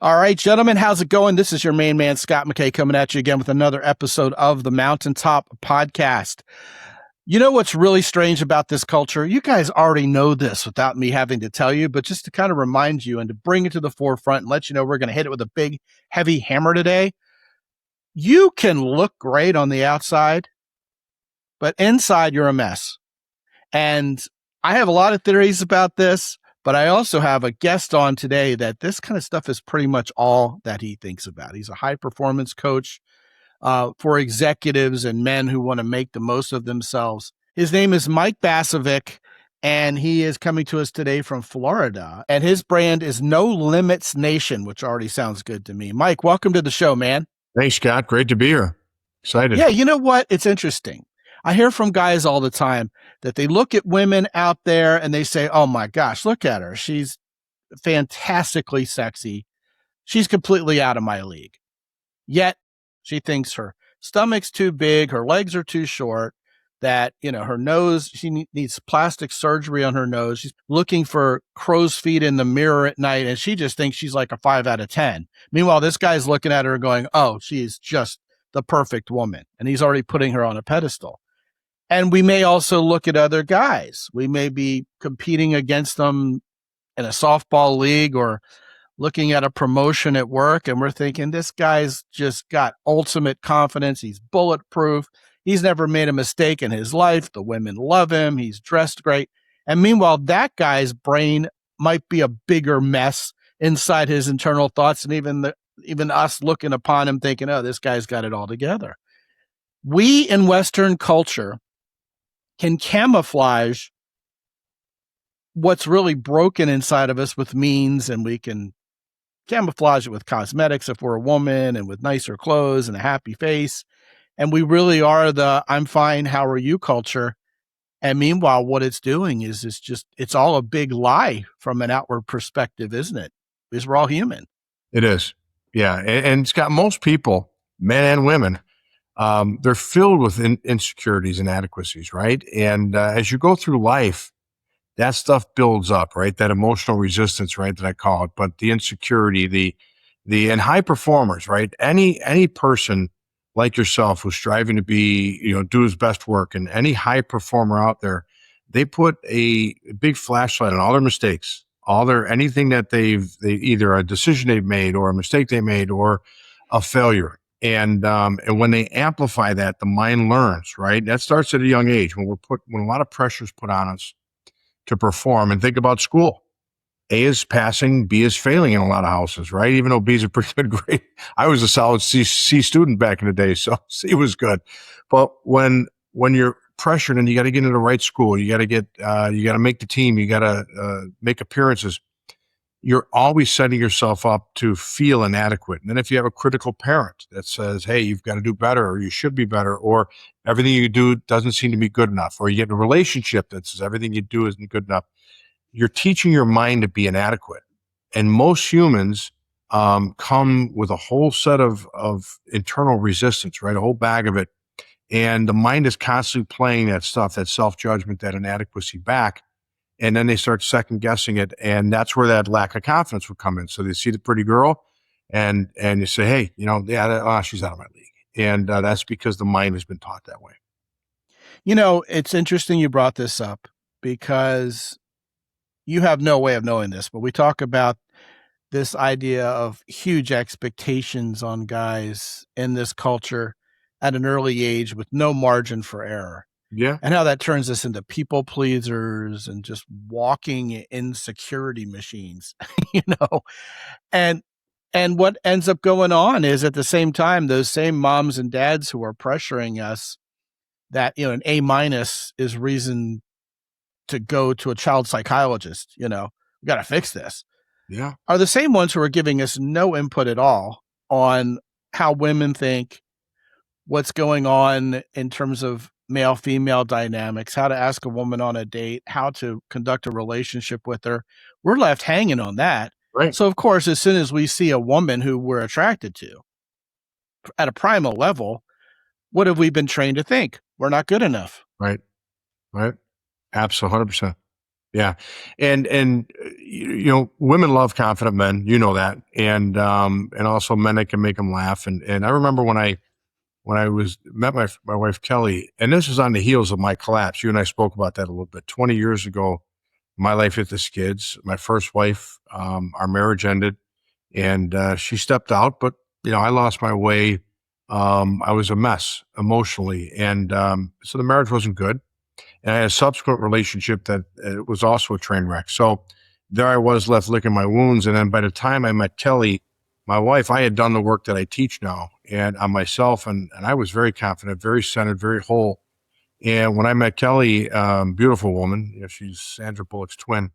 All right, gentlemen, how's it going? This is your main man, Scott McKay, coming at you again with another episode of the Mountaintop Podcast. You know what's really strange about this culture? You guys already know this without me having to tell you, but just to kind of remind you and to bring it to the forefront and let you know we're going to hit it with a big, heavy hammer today. You can look great on the outside, but inside you're a mess. And I have a lot of theories about this, but I also have a guest on today that this kind of stuff is pretty much all that he thinks about. He's a high performance coach for executives and men who want to make the most of themselves. His name is Mike Basevic, and he is coming to us today from Florida. And his brand is No Limits Nation, which already sounds good to me. Mike, welcome to the show, man. Thanks, Scott. Great to be here. Excited. Yeah, you know what? It's interesting. I hear from guys all the time that they look at women out there and they say, oh my gosh, look at her. She's fantastically sexy. She's completely out of my league. Yet she thinks her stomach's too big, her legs are too short, that, her nose, she needs plastic surgery on her nose. She's looking for crow's feet in the mirror at night, and she just thinks she's like a 5 out of 10. Meanwhile, this guy's looking at her going, oh, she's just the perfect woman. And he's already putting her on a pedestal. And we may also look at other guys. We may be competing against them in a softball league or looking at a promotion at work, and we're thinking, this guy's just got ultimate confidence. He's bulletproof. He's never made a mistake in his life. The women love him. He's dressed great. And meanwhile, that guy's brain might be a bigger mess inside his internal thoughts, and even us looking upon him thinking, oh, this guy's got it all together. We in Western culture can camouflage what's really broken inside of us with means, and we can camouflage it with cosmetics if we're a woman and with nicer clothes and a happy face. And we really are the I'm fine, how are you culture. And meanwhile, what it's doing is it's all a big lie from an outward perspective, isn't it? Because we're all human. It is. Yeah. And Scott, most people, men and women, they're filled with insecurities and inadequacies, right? And as you go through life, that stuff builds up, right? That emotional resistance, right? That I call it, but the insecurity, and high performers, right? Any person like yourself who's striving to be, do his best work, and any high performer out there, they put a big flashlight on all their mistakes, anything that they either a decision they've made or a mistake they made or a failure. And when they amplify that, the mind learns, right? That starts at a young age when a lot of pressure is put on us to perform. And think about school. A is passing, B is failing in a lot of houses, right? Even though B is a pretty good grade. I was a solid C student back in the day, so C was good. But when you're pressured and you got to get into the right school, you got to make the team, you got to make appearances, you're always setting yourself up to feel inadequate. And then if you have a critical parent that says, hey, you've got to do better, or you should be better, or everything you do doesn't seem to be good enough, or you get in a relationship that says everything you do isn't good enough, you're teaching your mind to be inadequate. And most humans come with a whole set of internal resistance, right? A whole bag of it. And the mind is constantly playing that stuff, that self-judgment, that inadequacy back. And then they start second guessing it. And that's where that lack of confidence would come in. So they see the pretty girl and you say, hey, she's out of my league. And that's because the mind has been taught that way. It's interesting you brought this up because you have no way of knowing this, but we talk about this idea of huge expectations on guys in this culture at an early age with no margin for error. Yeah. And how that turns us into people pleasers and just walking insecurity machines, And what ends up going on is at the same time, those same moms and dads who are pressuring us that, an A- is reason to go to a child psychologist, we got to fix this. Yeah. Are the same ones who are giving us no input at all on how women think, what's going on in terms of male-female dynamics, how to ask a woman on a date, how to conduct a relationship with her. We're left hanging on that. Right. So, of course, as soon as we see a woman who we're attracted to at a primal level, what have we been trained to think? We're not good enough. Right. Absolutely. 100%. Yeah. And women love confident men, you know that. And also men that can make them laugh. And I remember when I met my wife Kelly, and this was on the heels of my collapse. You and I spoke about that a little bit. 20 years ago, my life hit the skids. My first wife, our marriage ended, and she stepped out, but I lost my way. I was a mess emotionally, and so the marriage wasn't good. And I had a subsequent relationship that was also a train wreck. So there I was left licking my wounds. And then by the time I met Kelly, my wife, I had done the work that I teach now and on myself. And I was very confident, very centered, very whole. And when I met Kelly, beautiful woman, she's Sandra Bullock's twin.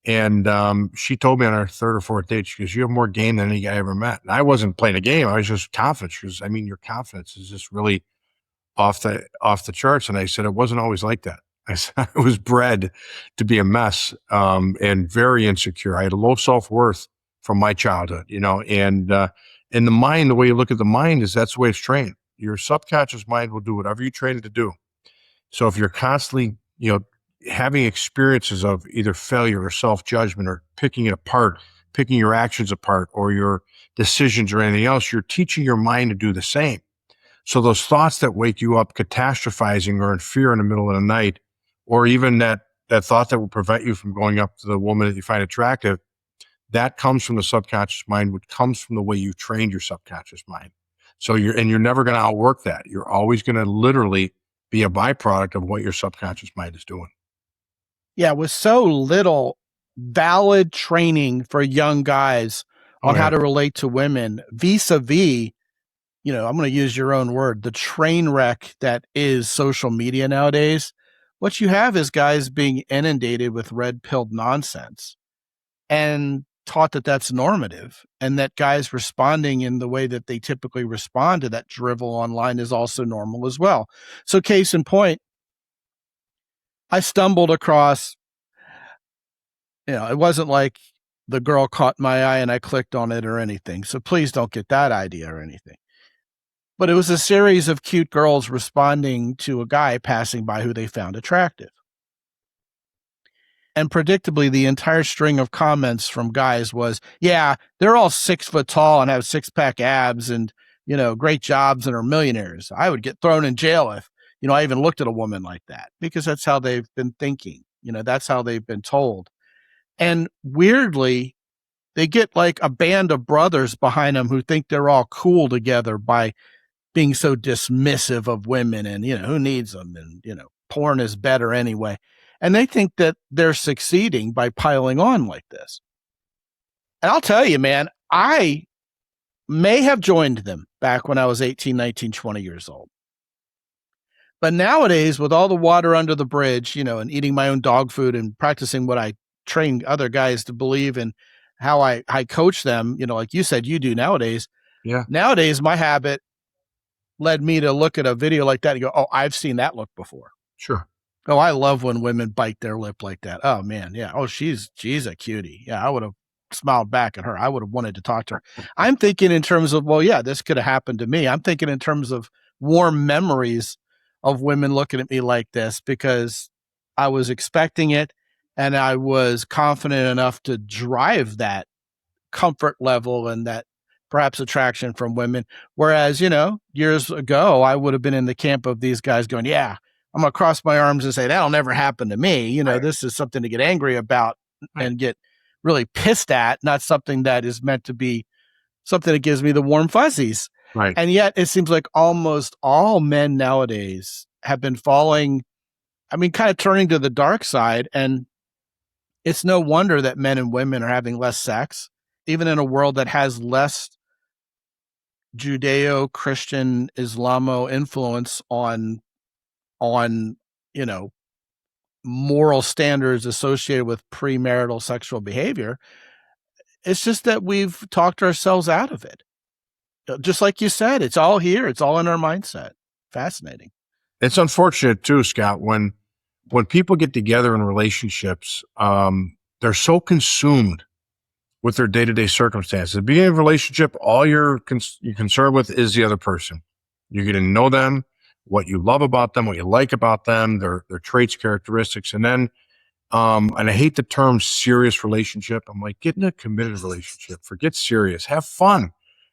And she told me on our third or fourth date, she goes, "You have more game than any guy I ever met." And I wasn't playing a game. I was just confident. She goes, "I mean, your confidence is just really off the charts." And I said, "It wasn't always like that." I said, "I was bred to be a mess, and very insecure. I had a low self-worth from my childhood, and the mind, the way you look at the mind is that's the way it's trained. Your subconscious mind will do whatever you train it to do. So if you're constantly, having experiences of either failure or self-judgment or picking it apart, picking your actions apart or your decisions or anything else, you're teaching your mind to do the same. So those thoughts that wake you up catastrophizing or in fear in the middle of the night, or even that thought that will prevent you from going up to the woman that you find attractive, that comes from the subconscious mind, which comes from the way you trained your subconscious mind. So you're never going to outwork that. You're always going to literally be a byproduct of what your subconscious mind is doing. Yeah, with so little valid training for young guys on how to relate to women, vis-a-vis, I'm going to use your own word, the train wreck that is social media nowadays. What you have is guys being inundated with red-pilled nonsense and taught that that's normative, and that guys responding in the way that they typically respond to that drivel online is also normal as well. So case in point, I stumbled across, it wasn't like the girl caught my eye and I clicked on it or anything. So please don't get that idea or anything. But it was a series of cute girls responding to a guy passing by who they found attractive. And predictably, the entire string of comments from guys was, yeah, they're all 6 foot tall and have 6-pack abs and, great jobs and are millionaires. I would get thrown in jail if, I even looked at a woman like that, because that's how they've been thinking. That's how they've been told. And weirdly, they get like a band of brothers behind them who think they're all cool together by being so dismissive of women and, who needs them? And, porn is better anyway. And they think that they're succeeding by piling on like this. And I'll tell you, man, I may have joined them back when I was 18, 19, 20 years old. But nowadays, with all the water under the bridge, and eating my own dog food and practicing what I train other guys to believe and how I coach them, like you said, you do nowadays. Yeah. Nowadays, my habit led me to look at a video like that and go, oh, I've seen that look before. Sure. Oh, I love when women bite their lip like that. Oh man. Yeah. Oh, she's a cutie. Yeah. I would have smiled back at her. I would have wanted to talk to her. I'm thinking in terms of, well, yeah, this could have happened to me. I'm thinking in terms of warm memories of women looking at me like this because I was expecting it and I was confident enough to drive that comfort level and that perhaps attraction from women. Whereas, years ago, I would have been in the camp of these guys going, yeah, I'm going to cross my arms and say, that'll never happen to me. Right. This is something to get angry about and get really pissed at, not something that is meant to be something that gives me the warm fuzzies. Right. And yet it seems like almost all men nowadays have been falling, kind of turning to the dark side. And it's no wonder that men and women are having less sex, even in a world that has less Judeo-Christian Islamo influence on, moral standards associated with premarital sexual behavior. It's just that we've talked ourselves out of it. Just like you said, it's all here. It's all in our mindset. Fascinating. It's unfortunate too, Scott, when people get together in relationships, they're so consumed with their day-to-day circumstances. At the beginning of a relationship, all you're concerned with is the other person. You're getting to know them, what you love about them, what you like about them, their traits, characteristics. And then And I hate the term serious relationship. I'm like, get in a committed relationship. Forget serious. Have fun.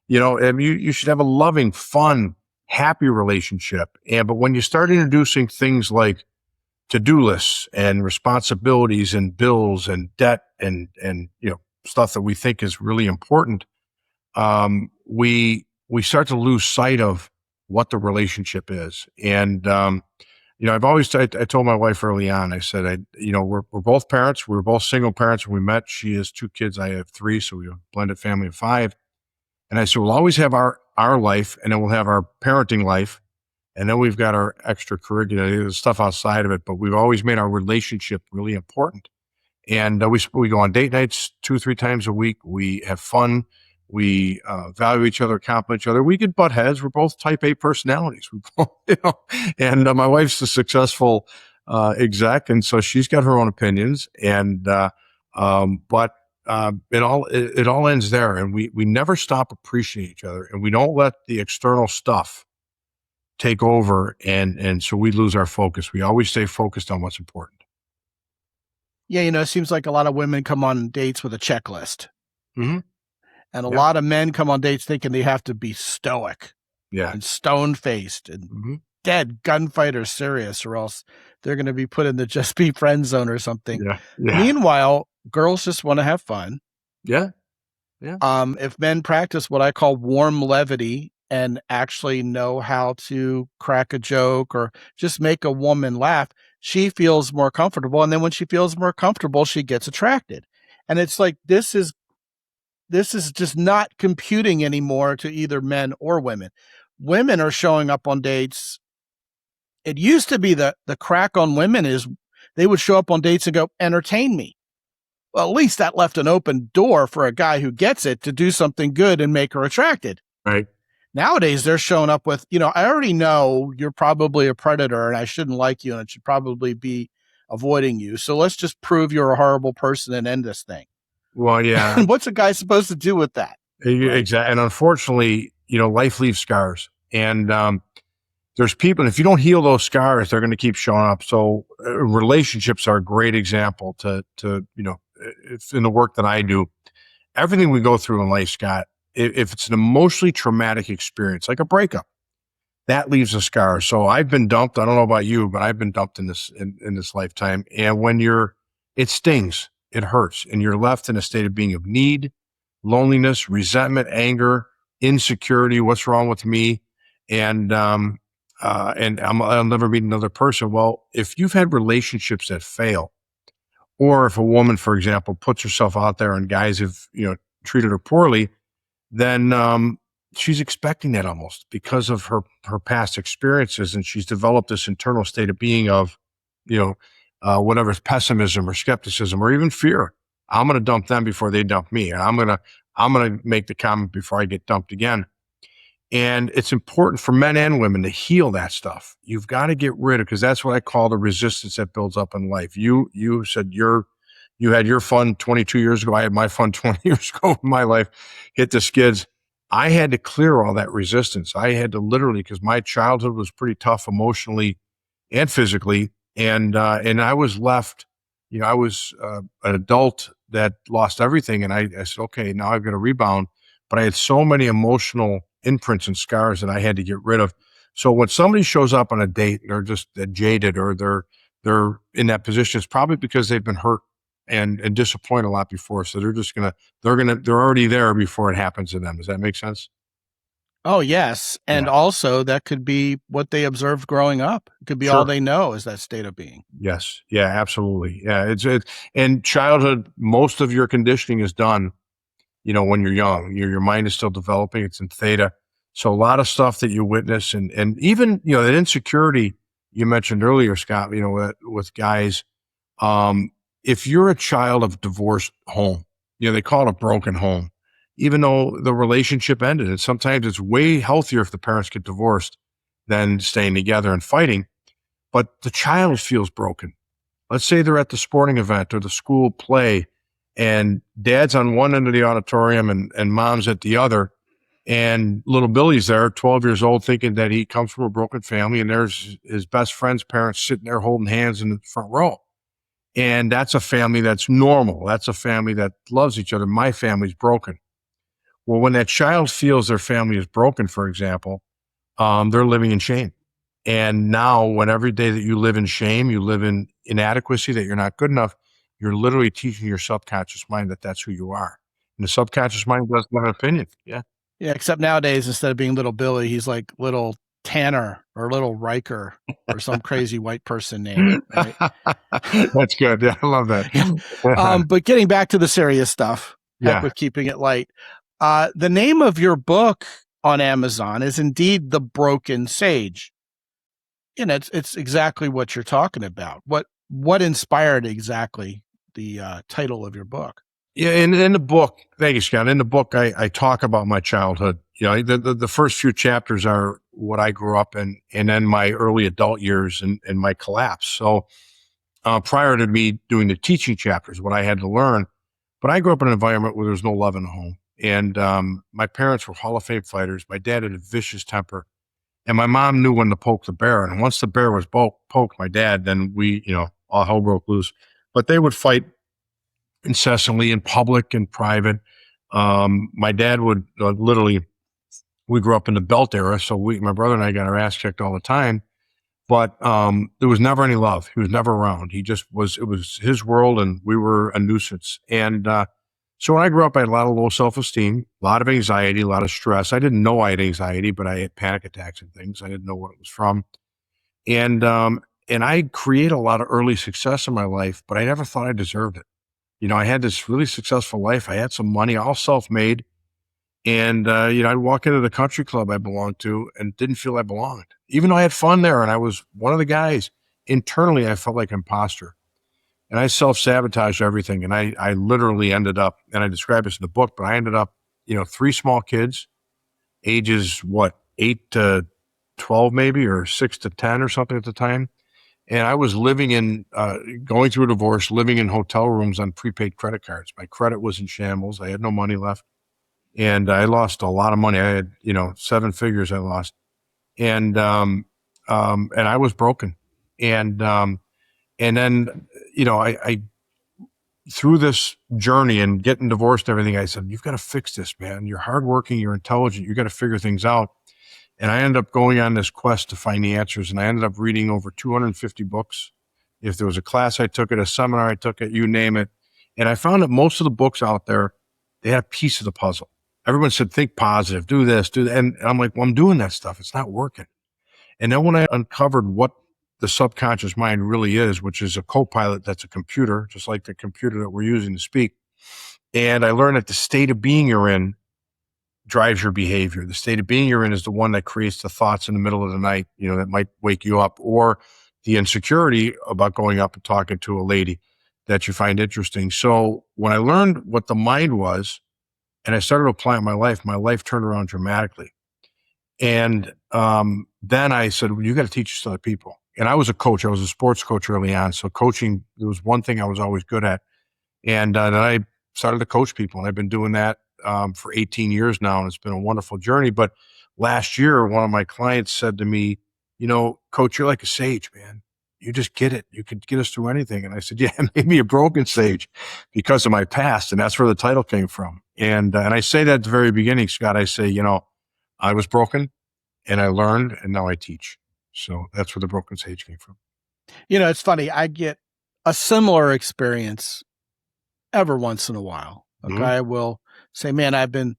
And you should have a loving, fun, happy relationship. But when you start introducing things like to-do lists and responsibilities and bills and debt and stuff that we think is really important, we start to lose sight of what the relationship is. And I've always I told my wife early on. I said, we're both parents. We were both single parents when we met. She has 2 kids. I have 3, so we're a blended family of 5. And I said, we'll always have our life, and then we'll have our parenting life, and then we've got our extracurricular stuff outside of it. But we've always made our relationship really important. And we go on date nights 2-3 times a week. We have fun. We value each other, compliment each other. We get butt heads. We're both type A personalities. We both, and my wife's a successful exec, and so she's got her own opinions. And but it all ends there, and we never stop appreciating each other, and we don't let the external stuff take over, and so we lose our focus. We always stay focused on what's important. Yeah, it seems like a lot of women come on dates with a checklist. Mm-hmm. And a lot of men come on dates thinking they have to be stoic and stone-faced and dead gunfighter serious, or else they're going to be put in the just be friend zone or something. Yeah. Meanwhile, girls just want to have fun. Yeah. If men practice what I call warm levity and actually know how to crack a joke or just make a woman laugh, she feels more comfortable. And then when she feels more comfortable, she gets attracted. And it's like, this is just not computing anymore to either men or women. Women are showing up on dates. It used to be the crack on women is they would show up on dates and go, entertain me. Well, at least that left an open door for a guy who gets it to do something good and make her attracted. Right. Nowadays, they're showing up with, I already know you're probably a predator and I shouldn't like you and I should probably be avoiding you. So let's just prove you're a horrible person and end this thing. Well, yeah. And what's a guy supposed to do with that? Exactly. And unfortunately, life leaves scars. And there's people, and if you don't heal those scars, they're going to keep showing up. So relationships are a great example to it's in the work that I do. Everything we go through in life, Scott, if it's an emotionally traumatic experience, like a breakup, that leaves a scar. So I've been dumped. I don't know about you, but I've been dumped in this lifetime. And when it stings, it hurts, and you're left in a state of being of need, loneliness, resentment, anger, insecurity. What's wrong with me? And I'll never meet another person. Well, if you've had relationships that fail, or if a woman, for example, puts herself out there and guys have, treated her poorly, then she's expecting that almost because of her past experiences. And she's developed this internal state of being of, whatever, pessimism or skepticism or even fear. I'm going to dump them before they dump me. And I'm going to make the comment before I get dumped again. And it's important for men and women to heal that stuff. You've got to get rid of, because that's what I call the resistance that builds up in life. You said you had your fun 22 years ago. I had my fun 20 years ago in my life, hit the skids. I had to clear all that resistance. I had to literally, because my childhood was pretty tough emotionally and physically. And I was left, I was an adult that lost everything. And I said, okay, now I've got to rebound. But I had so many emotional imprints and scars that I had to get rid of. So when somebody shows up on a date, they're just jaded or they're in that position, it's probably because they've been hurt and disappointed a lot before. So they're already there before it happens to them. Does that make sense? Oh, yes. And also that could be what they observed growing up. It could be all they know is that state of being. Yes. Yeah, absolutely. Yeah. And childhood, most of your conditioning is done, when you're young. Your mind is still developing. It's in theta. So a lot of stuff that you witness and even, that insecurity you mentioned earlier, Scott, with guys, if you're a child of divorced home, they call it a broken home, even though the relationship ended. And sometimes it's way healthier if the parents get divorced than staying together and fighting. But the child feels broken. Let's say they're at the sporting event or the school play, and dad's on one end of the auditorium and mom's at the other. And little Billy's there, 12 years old, thinking that he comes from a broken family. And there's his best friend's parents sitting there holding hands in the front row. And that's a family that's normal. That's a family that loves each other. My family's broken. Well, when that child feels their family is broken, for example, they're living in shame. And now, when every day that you live in shame, you live in inadequacy, that you're not good enough, you're literally teaching your subconscious mind that that's who you are. And the subconscious mind doesn't have an opinion. Yeah. Yeah, except nowadays, instead of being little Billy, he's like little Tanner or little Riker or some crazy white person name, right? That's good. Yeah, I love that. Yeah. But getting back to the serious stuff, heck Yeah. with keeping it light. The name of your book on Amazon is indeed The Broken Sage. And it's exactly what you're talking about. What inspired exactly the title of your book? Yeah, in the book, thank you, Scott. In the book, I talk about my childhood. You know, the first few chapters are what I grew up in, and then my early adult years and my collapse. So prior to me doing the teaching chapters, what I had to learn, but I grew up in an environment where there was no love in the home. And my parents were Hall of Fame fighters. My dad had a vicious temper. And my mom knew when to poke the bear. And once the bear was poked, my dad, then all hell broke loose. But they would fight incessantly in public and private. My dad would literally, we grew up in the belt era. So my brother and I got our ass kicked all the time. But there was never any love. He was never around. It was his world, and we were a nuisance. And so when I grew up, I had a lot of low self-esteem, a lot of anxiety, a lot of stress. I didn't know I had anxiety, but I had panic attacks and things. I didn't know what it was from. And I created a lot of early success in my life, but I never thought I deserved it. You know, I had this really successful life. I had some money, all self-made. And, I'd walk into the country club I belonged to and didn't feel I belonged. Even though I had fun there and I was one of the guys, internally, I felt like an imposter. And I self-sabotaged everything. And I literally ended up, and I describe this in the book, but I ended up, 3 small kids, ages, 8 to 12 maybe, or 6 to 10 or something at the time. And I was going through a divorce, living in hotel rooms on prepaid credit cards. My credit was in shambles. I had no money left. And I lost a lot of money. I had, 7 figures I lost. And I was broken. And then, I through this journey and getting divorced and everything, I said, you've got to fix this, man. You're hardworking, you're intelligent, you got to figure things out. And I ended up going on this quest to find the answers. And I ended up reading over 250 books. If there was a class I took it, a seminar I took it, you name it. And I found that most of the books out there, they had a piece of the puzzle. Everyone said, think positive, do this, do that. And I'm like, well, I'm doing that stuff. It's not working. And then when I uncovered what the subconscious mind really is, which is a co-pilot that's a computer, just like the computer that we're using to speak. And I learned that the state of being you're in drives your behavior. The state of being you're in is the one that creates the thoughts in the middle of the night, that might wake you up, or the insecurity about going up and talking to a lady that you find interesting. So when I learned what the mind was, and I started applying my life turned around dramatically. And then I said, well, you got to teach this to other people. And I was a coach. I was a sports coach early on. So coaching, there was one thing I was always good at. And then I started to coach people. And I've been doing that for 18 years now. And it's been a wonderful journey. But last year, one of my clients said to me, Coach, you're like a sage, man. You just get it. You could get us through anything. And I said, yeah, maybe a broken sage because of my past. And that's where the title came from. And I say that at the very beginning, Scott. I say, I was broken and I learned and now I teach. So that's where the broken sage came from. It's funny. I get a similar experience every once in a while. A guy will say, man, I've been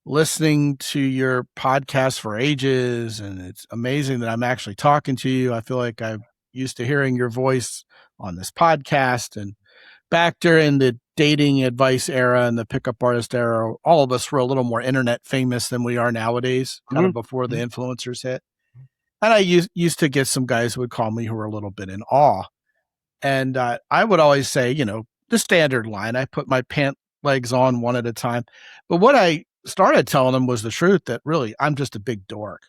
listening to your podcast for ages, and it's amazing that I'm actually talking to you. I feel like I'm used to hearing your voice on this podcast. And back during the dating advice era and the pickup artist era, all of us were a little more internet famous than we are nowadays, kind of before the influencers hit. And I used to get some guys who would call me who were a little bit in awe. And I would always say, the standard line, I put my pant legs on one at a time. But what I started telling them was the truth, that really I'm just a big dork.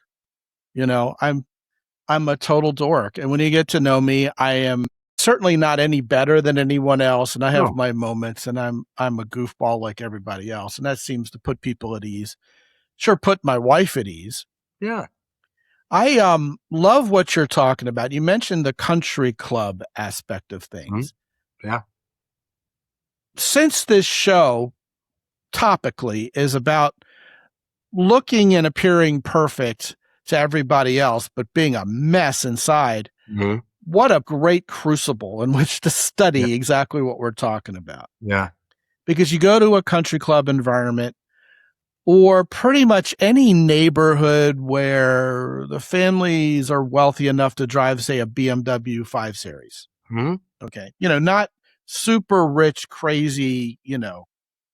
I'm a total dork. And when you get to know me, I am certainly not any better than anyone else. And I have my moments, and I'm a goofball like everybody else. And that seems to put people at ease. Sure, put my wife at ease. Yeah. I love what you're talking about. You mentioned the country club aspect of things. Yeah. Since this show topically is about looking and appearing perfect to everybody else, but being a mess inside, Mm-hmm. what a great crucible in which to study Yeah. exactly what we're talking about. Yeah. Because you go to a country club environment or pretty much any neighborhood where the families are wealthy enough to drive, say, a BMW 5 Series. Mm-hmm. Okay. Not super rich, crazy,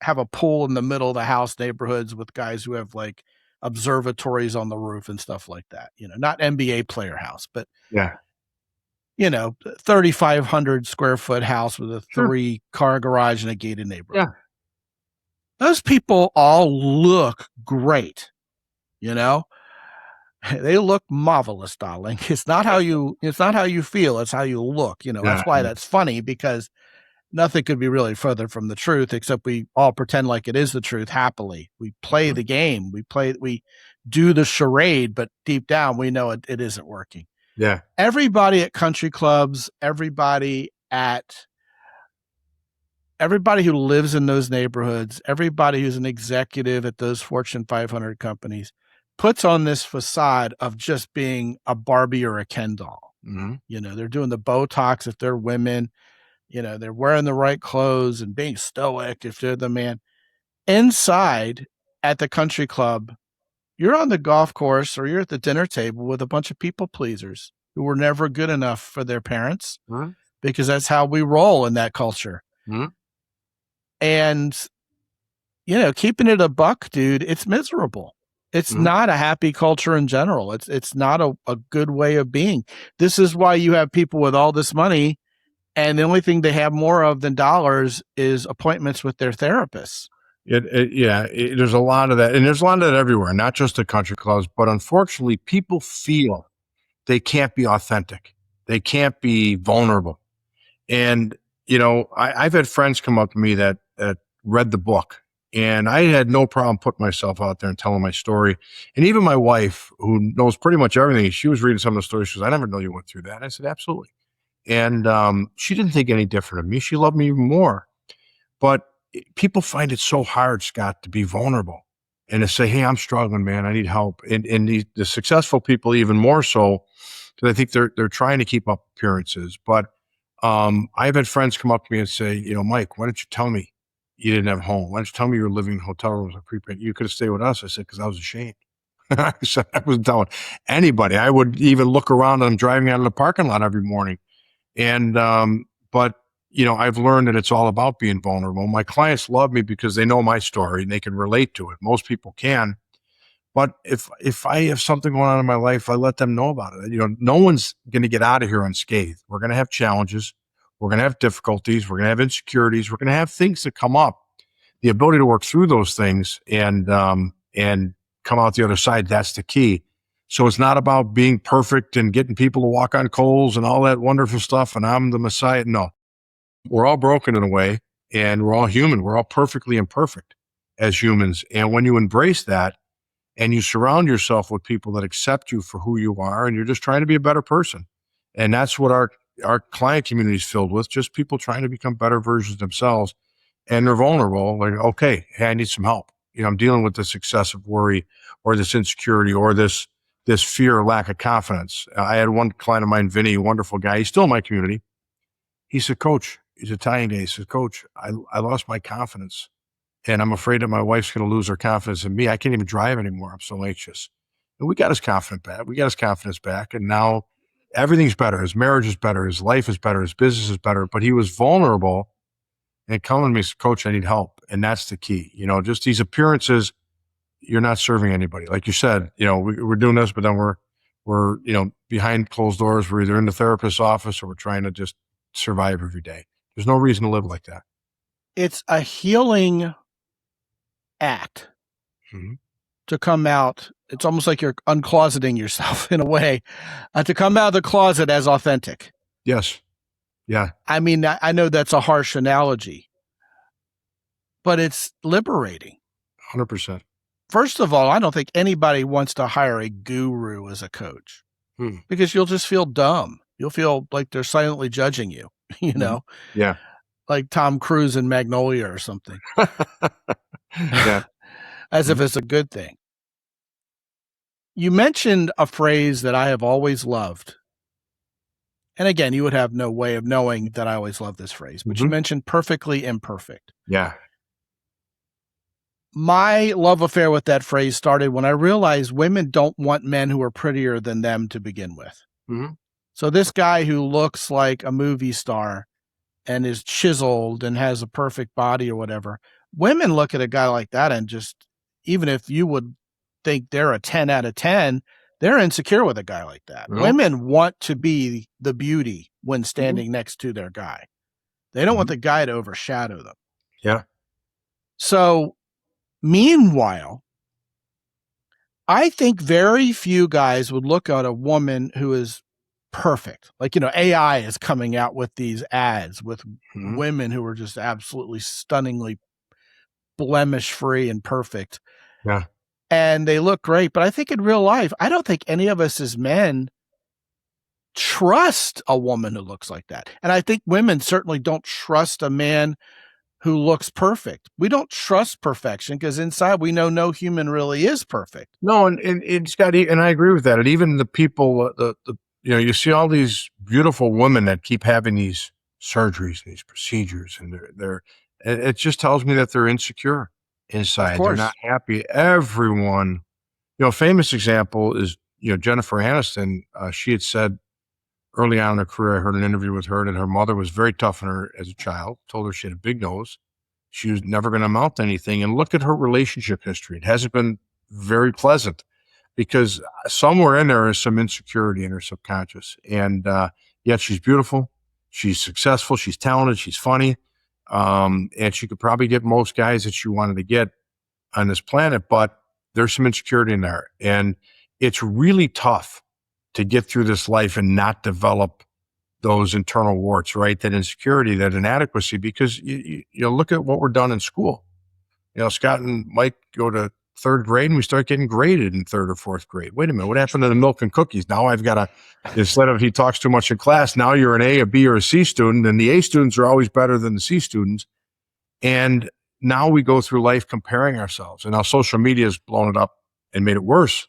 have a pool in the middle of the house neighborhoods with guys who have like observatories on the roof and stuff like that. Not NBA player house, but Yeah. 3,500 square foot house with a Sure. 3-car garage and a gated neighborhood. Yeah. Those people all look great. They look marvelous, darling. It's not how you feel, it's how you look. Yeah. That's why that's funny, because nothing could be really further from the truth, except we all pretend like it is the truth happily. We play the game, we do the charade, but deep down we know it isn't working. Yeah. Everybody at country clubs, everybody who lives in those neighborhoods, everybody who's an executive at those Fortune 500 companies puts on this facade of just being a Barbie or a Ken doll. Mm-hmm. They're doing the Botox if they're women. They're wearing the right clothes and being stoic if they're the man. Inside at the country club, you're on the golf course or you're at the dinner table with a bunch of people pleasers who were never good enough for their parents, Mm-hmm. because that's how we roll in that culture. Mm-hmm. And, keeping it a buck, dude, it's miserable. It's not a happy culture in general. It's not a good way of being. This is why you have people with all this money, and the only thing they have more of than dollars is appointments with their therapists. There's a lot of that. And there's a lot of that everywhere, not just at country clubs. But unfortunately, people feel they can't be authentic. They can't be vulnerable. And, I've had friends come up to me that read the book, and I had no problem putting myself out there and telling my story. And even my wife, who knows pretty much everything, she was reading some of the stories. She goes, "I never know you went through that." And I said, "Absolutely." And she didn't think any different of me. She loved me even more. But people find it so hard, Scott, to be vulnerable and to say, "Hey, I'm struggling, man. I need help." And the successful people even more so, because I think they're trying to keep up appearances. But I've had friends come up to me and say, "Mike, why didn't you tell me you didn't have a home? Why didn't you tell me you were living in hotel rooms or prepaid? You could have stayed with us." I said, "Because I was ashamed." I said, I wasn't telling anybody. I would even look around and I'm driving out of the parking lot every morning. And, but I've learned that it's all about being vulnerable. My clients love me because they know my story and they can relate to it. Most people can. But if I have something going on in my life, I let them know about it. No one's going to get out of here unscathed. We're going to have challenges. We're going to have difficulties. We're going to have insecurities. We're going to have things that come up. The ability to work through those things and come out the other side, that's the key. So it's not about being perfect and getting people to walk on coals and all that wonderful stuff. And I'm the Messiah. No, we're all broken in a way, and we're all human. We're all perfectly imperfect as humans. And when you embrace that and you surround yourself with people that accept you for who you are, and you're just trying to be a better person. And that's what our client community is filled with, just people trying to become better versions of themselves. And they're vulnerable. Like, okay, hey, I need some help. I'm dealing with this excessive worry or this insecurity or this fear or lack of confidence. I had one client of mine, Vinny, a wonderful guy. He's still in my community. He said, "Coach," he's Italian guy. He said, "Coach, I lost my confidence. And I'm afraid that my wife's going to lose her confidence in me. I can't even drive anymore. I'm so anxious." And we got his confidence back. We got his confidence back. And now everything's better. His marriage is better. His life is better. His business is better. But he was vulnerable and coming to me, "Coach, I need help." And that's the key. Just these appearances, you're not serving anybody. Like you said, we're doing this, but then we're behind closed doors. We're either in the therapist's office or we're trying to just survive every day. There's no reason to live like that. It's a healing act to come out. It's almost like you're uncloseting yourself in a way, to come out of the closet as authentic. Yes. Yeah. I mean, I know that's a harsh analogy, but it's liberating. 100%. First of all, I don't think anybody wants to hire a guru as a coach because you'll just feel dumb. You'll feel like they're silently judging you, Yeah. like Tom Cruise in Magnolia or something. Yeah. As if it's a good thing. You mentioned a phrase that I have always loved. And again, you would have no way of knowing that I always love this phrase, but you mentioned perfectly imperfect. Yeah. My love affair with that phrase started when I realized women don't want men who are prettier than them to begin with. Mm-hmm. So this guy who looks like a movie star and is chiseled and has a perfect body or whatever, women look at a guy like that and just, even if you would think they're a 10 out of 10, they're insecure with a guy like that. Well, women want to be the beauty when standing next to their guy. They don't want the guy to overshadow them. Yeah. So meanwhile, I think very few guys would look at a woman who is perfect. Like, AI is coming out with these ads with women who are just absolutely stunningly blemish free and perfect. Yeah. And they look great. But I think in real life, I don't think any of us as men trust a woman who looks like that. And I think women certainly don't trust a man who looks perfect. We don't trust perfection because inside we know no human really is perfect. No, and Scott, and I agree with that. And even the people, you see all these beautiful women that keep having these surgeries, these procedures, and it just tells me that they're insecure inside. They're not happy. Everyone, famous example is, Jennifer Aniston. She had said early on in her career, I heard an interview with her that her mother was very tough on her as a child, told her she had a big nose. She was never going to amount to anything. And look at her relationship history. It hasn't been very pleasant because somewhere in there is some insecurity in her subconscious. And yet she's beautiful. She's successful. She's talented. She's funny. And she could probably get most guys that she wanted to get on this planet, but there's some insecurity in there. And it's really tough to get through this life and not develop those internal warts, right? That insecurity, that inadequacy, because you look at what we're done in school. Scott and Mike go to third grade and we start getting graded in third or fourth grade. Wait a minute, what happened to the milk and cookies? Now I've got instead of he talks too much in class, now you're an A, a B, or a C student, and the A students are always better than the C students. And now we go through life comparing ourselves, and now social media has blown it up and made it worse.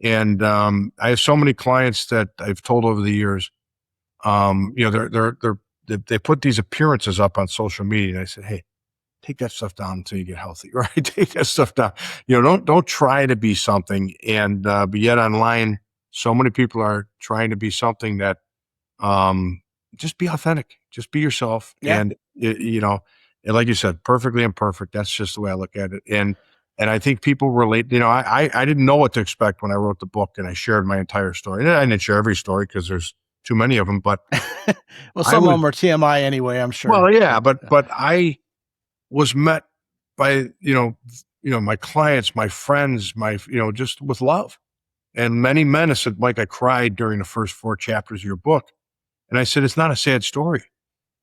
And I have so many clients that I've told over the years, they put these appearances up on social media, and I said, hey, take that stuff down until you get healthy, right? Take that stuff down. Don't try to be something. And but yet online, so many people are trying to be something that just be authentic, just be yourself. Yeah. And and like you said, perfectly imperfect. That's just the way I look at it. And I think people relate. I didn't know what to expect when I wrote the book and I shared my entire story. And I didn't share every story because there's too many of them. But well, some of them are TMI anyway, I'm sure. Well, yeah, but I was met by my clients, my friends, just with love. And many men have said, Mike, I cried during the first 4 chapters of your book. And I said, it's not a sad story.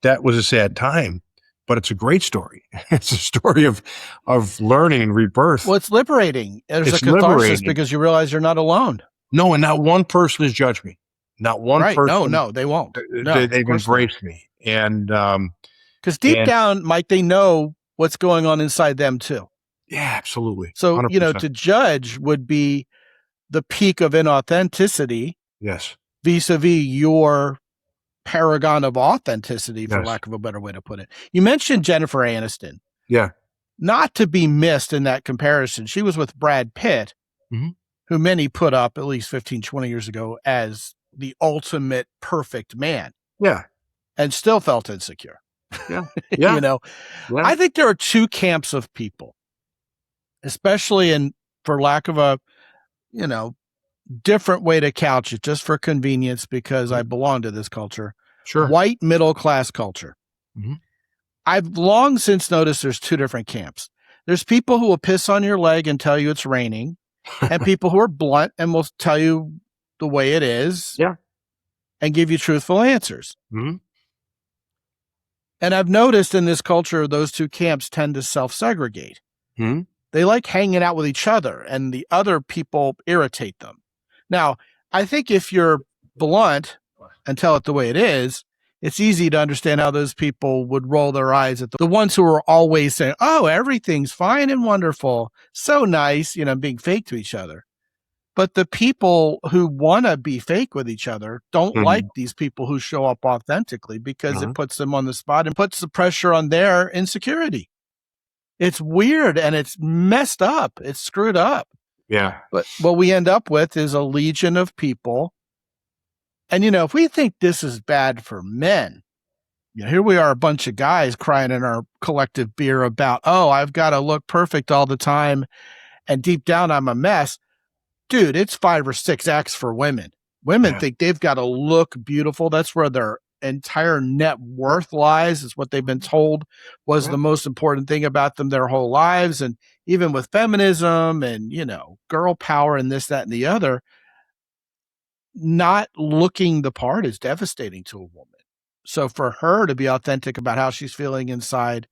That was a sad time, but it's a great story. It's a story of learning and rebirth. Well, it's liberating. It's a catharsis because you realize you're not alone. No, and not one person has judged me. Not one person. No, they won't. They've embraced me. And because deep down, Mike, they know what's going on inside them too. Yeah, absolutely. So, 100%. To judge would be the peak of inauthenticity. Yes. Vis-a-vis your paragon of authenticity, for lack of a better way to put it. You mentioned Jennifer Aniston. Yeah. Not to be missed in that comparison. She was with Brad Pitt, who many put up at least 15, 20 years ago as the ultimate perfect man. Yeah. And still felt insecure. Yeah. Yeah. I think there are 2 camps of people, especially for lack of a, different way to couch it, just for convenience, because I belong to this culture. Sure. White middle class culture. I've long since noticed there's 2 different camps. There's people who will piss on your leg and tell you it's raining, and people who are blunt and will tell you the way it is. Yeah. And give you truthful answers. And I've noticed in this culture, those 2 camps tend to self-segregate. They like hanging out with each other, and the other people irritate them. Now, I think if you're blunt and tell it the way it is, it's easy to understand how those people would roll their eyes at the ones who are always saying, oh, everything's fine and wonderful, so nice, being fake to each other. But the people who want to be fake with each other don't like Mhm. these people who show up authentically, because it Mhm. puts them on the spot and puts the pressure on their insecurity. It's weird and it's messed up. It's screwed up. Yeah. But what we end up with is a legion of people. And, if we think this is bad for men, here we are, a bunch of guys crying in our collective beer about, oh, I've got to look perfect all the time, and deep down I'm a mess. Dude, it's 5 or 6 acts for women. Women Yeah. think they've got to look beautiful. That's where their entire net worth lies. Is what they've been told was Yeah. the most important thing about them their whole lives. And even with feminism and, girl power and this, that, and the other, not looking the part is devastating to a woman. So for her to be authentic about how she's feeling inside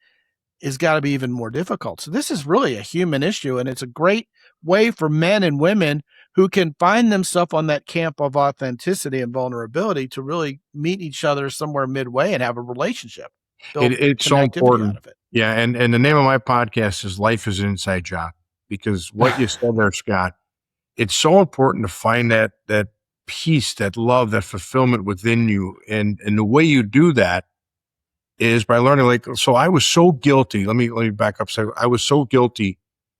is got to be even more difficult. So this is really a human issue, and it's a great way for men and women who can find themselves on that camp of authenticity and vulnerability to really meet each other somewhere midway and have a relationship, build It's so connectivity out important. of it. Yeah, and the name of my podcast is Life is an Inside Job, because what you said there, Scott, it's so important to find that peace, that love, that fulfillment within you. And the way you do that is by learning, like, so I was so guilty. Let me back up. So I was so guilty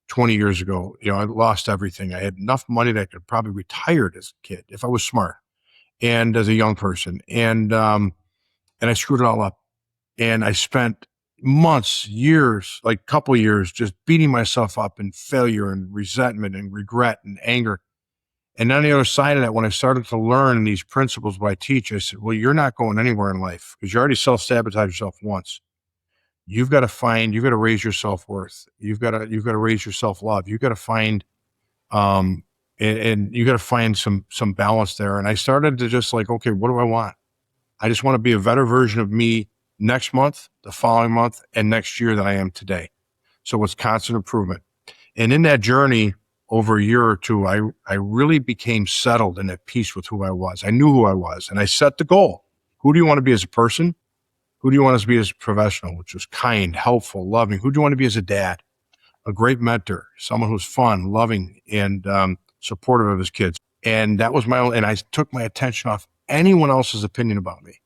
20 years ago. I lost everything. I had enough money that I could probably retired as a kid if I was smart and as a young person. And I screwed it all up. And I spent months, years, like couple years, just beating myself up in failure and resentment and regret and anger. And on the other side of that, when I started to learn these principles what I teach, I said, well, you're not going anywhere in life because you already self-sabotage yourself once. You've got to raise your self-worth. You've got to raise your self-love. You've got to find, um, and you got to find some balance there. And I started to just like, okay, what do I want? I just want to be a better version of me next month, the following month, and next year than I am today. So it's constant improvement. And in that journey, over a year or two, I really became settled and at peace with who I was. I knew who I was, and I set the goal. Who do you want to be as a person? Who do you want to be as a professional, which was kind, helpful, loving? Who do you want to be as a dad? A great mentor, someone who's fun, loving, and supportive of his kids. And that was my own, and I took my attention off anyone else's opinion about me.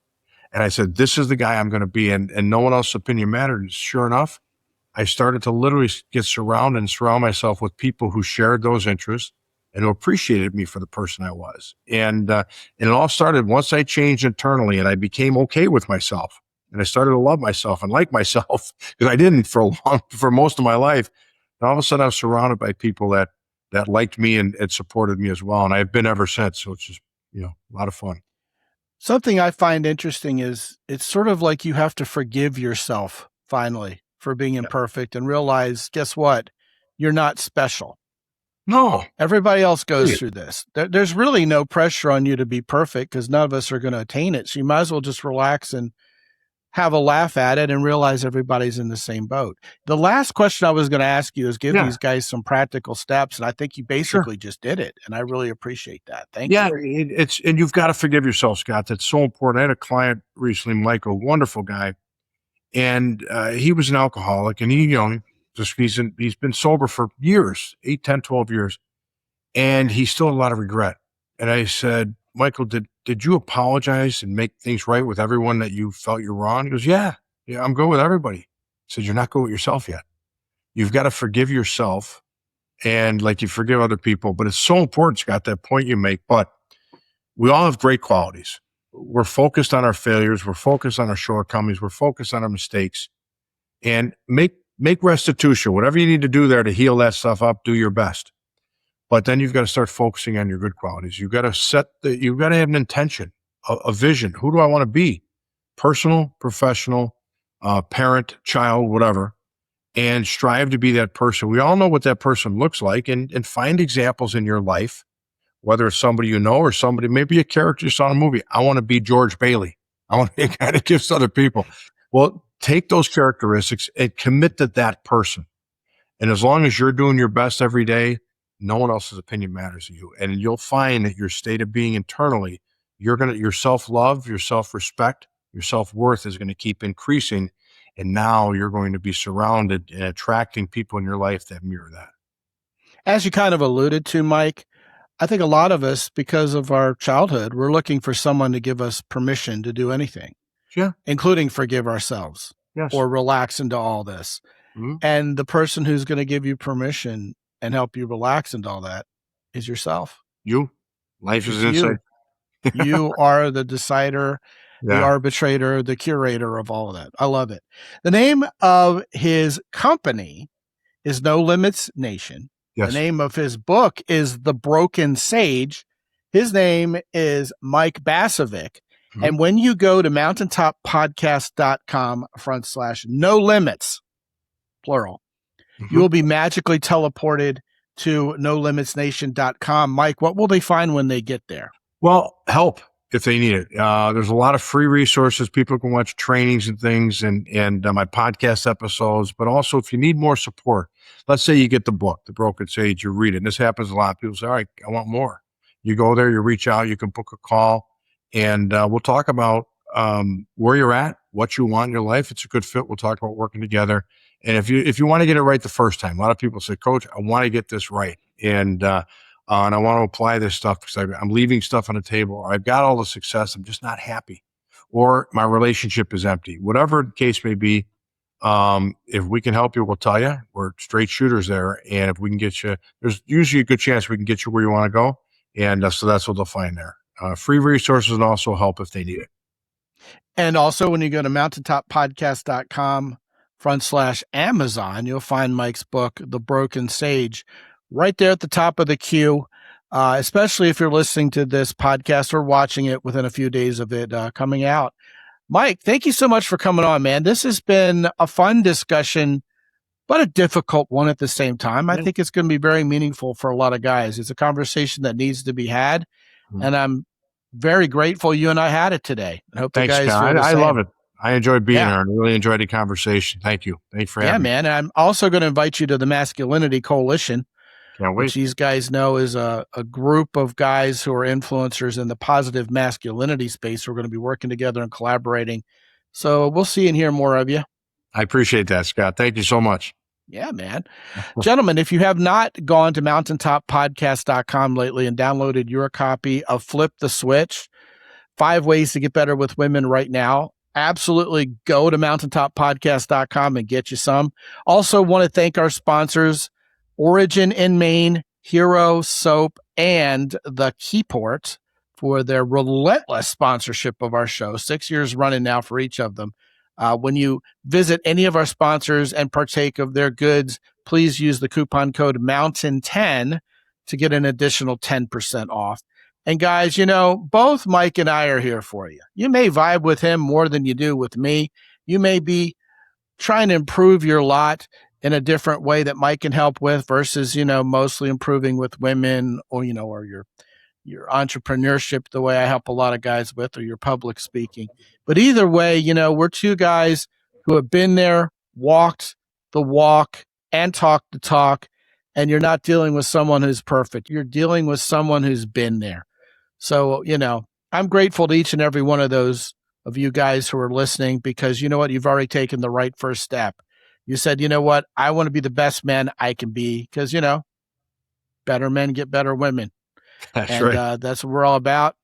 And I said, this is the guy I'm going to be. And no one else's opinion mattered. And sure enough, I started to literally surround myself with people who shared those interests and who appreciated me for the person I was. And it all started once I changed internally and I became okay with myself. And I started to love myself and like myself because I didn't for most of my life. And all of a sudden I was surrounded by people that liked me and supported me as well. And I've been ever since. So it's just, a lot of fun. Something I find interesting is it's sort of like you have to forgive yourself finally for being Yeah. imperfect and realize, guess what? You're not special. No. Everybody else goes Period. through this. There's really no pressure on you to be perfect because none of us are going to attain it. So you might as well just relax and have a laugh at it and realize everybody's in the same boat. The last question I was going to ask you is give Yeah. these guys some practical steps. And I think you Sure. basically just did it. And I really appreciate that. Thank Yeah, you. and you've got to forgive yourself, Scott. That's so important. I had a client recently, Michael, wonderful guy, and he was an alcoholic, and he's been sober for years, 8, 10, 12 years, and he still had a lot of regret. And I said, Michael, did you apologize and make things right with everyone that you felt you're wrong? He goes, yeah, I'm good with everybody. I said, you're not good with yourself yet. You've got to forgive yourself, and like you forgive other people. But it's so important, Scott, that point you make. But we all have great qualities. We're focused on our failures. We're focused on our shortcomings. We're focused on our mistakes, and make restitution. Whatever you need to do there to heal that stuff up, do your best. But then you've got to start focusing on your good qualities. You've got to have an intention, a vision. Who do I want to be? Personal, professional, parent, child, whatever, and strive to be that person. We all know what that person looks like, and find examples in your life, whether it's somebody you know or somebody, maybe a character you saw in a movie. I want to be George Bailey. I want to be a guy that gives to other people. Well, take those characteristics and commit to that person. And as long as you're doing your best every day, no one else's opinion matters to you. And you'll find that your state of being internally, your self-love, your self-respect, your self-worth is going to keep increasing. And now you're going to be surrounded and attracting people in your life that mirror that. As you kind of alluded to, Mike, I think a lot of us, because of our childhood, we're looking for someone to give us permission to do anything, Yeah. including forgive ourselves Yes. or relax into all this. Mm-hmm. And the person who's going to give you permission and help you relax into all that is yourself. You. Life is It's you. inside. You are the decider, the Yeah. arbitrator, the curator of all of that. I love it. The name of his company is No Limits Nation. Yes. The name of his book is The Broken Sage. His name is Mike Basevic. Mhm. And when you go to mountaintoppodcast.com/no limits, plural, you will be magically teleported to nolimitsnation.com. Mike, what will they find when they get there? Well, help if they need it. There's a lot of free resources. People can watch trainings and things and my podcast episodes. But also, if you need more support, let's say you get the book, The Broken Sage, you read it. And this happens a lot. People say, all right, I want more. You go there, you reach out, you can book a call, and we'll talk about where you're at, what you want in your life. It's a good fit. We'll talk about working together. And if you want to get it right the first time, a lot of people say, Coach, I want to get this right. And I want to apply this stuff because I'm leaving stuff on the table, or I've got all the success, I'm just not happy, or my relationship is empty. Whatever the case may be, if we can help you, we'll tell you. We're straight shooters there. And if we can get you, there's usually a good chance we can get you where you want to go. And so that's what they'll find there. Free resources and also help if they need it. And also when you go to mountaintoppodcast.com/Amazon, you'll find Mike's book, The Broken Sage, right there at the top of the queue, especially if you're listening to this podcast or watching it within a few days of it coming out. Mike, thank you so much for coming on, man. This has been a fun discussion, but a difficult one at the same time. I think it's going to be very meaningful for a lot of guys. It's a conversation that needs to be had, and I'm very grateful you and I had it today. I hope Thanks, the guys Scott. feel the I same. love it. I enjoyed being here and really enjoyed the conversation. Thank you. Thanks for having me. Yeah, man. And I'm also going to invite you to the Masculinity Coalition, Can't wait. which these guys know is a group of guys who are influencers in the positive masculinity space who are going to be working together and collaborating. So we'll see and hear more of you. I appreciate that, Scott. Thank you so much. Yeah, man. Gentlemen, if you have not gone to mountaintoppodcast.com lately and downloaded your copy of Flip the Switch, 5 Ways to Get Better with Women right now, absolutely go to mountaintoppodcast.com and get you some. Also want to thank our sponsors, Origin in Maine, Hero Soap, and The Keyport for their relentless sponsorship of our show. 6 years running now for each of them. When you visit any of our sponsors and partake of their goods, please use the coupon code MOUNTAIN10 to get an additional 10% off. And guys, you know, both Mike and I are here for you. You may vibe with him more than you do with me. You may be trying to improve your lot in a different way that Mike can help with versus, you know, mostly improving with women or, you know, or your entrepreneurship, the way I help a lot of guys with, or your public speaking. But either way, you know, we're two guys who have been there, walked the walk, and talked the talk. And you're not dealing with someone who's perfect. You're dealing with someone who's been there. So, you know, I'm grateful to each and every one of those of you guys who are listening, because you know what? You've already taken the right first step. You said, you know what? I want to be the best man I can be, because, you know, better men get better women. That's right. That's what we're all about.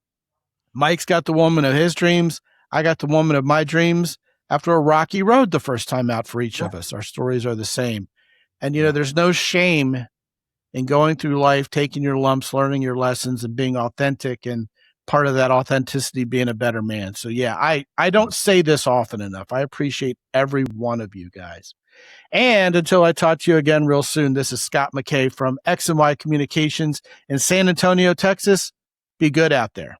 Mike's got the woman of his dreams. I got the woman of my dreams after a rocky road the first time out for each of us. Our stories are the same. And, you know, there's no shame in going through life, taking your lumps, learning your lessons, and being authentic, and part of that authenticity being a better man. So, yeah, I don't say this often enough. I appreciate every one of you guys. And until I talk to you again real soon, this is Scott McKay from X and Y Communications in San Antonio, Texas. Be good out there.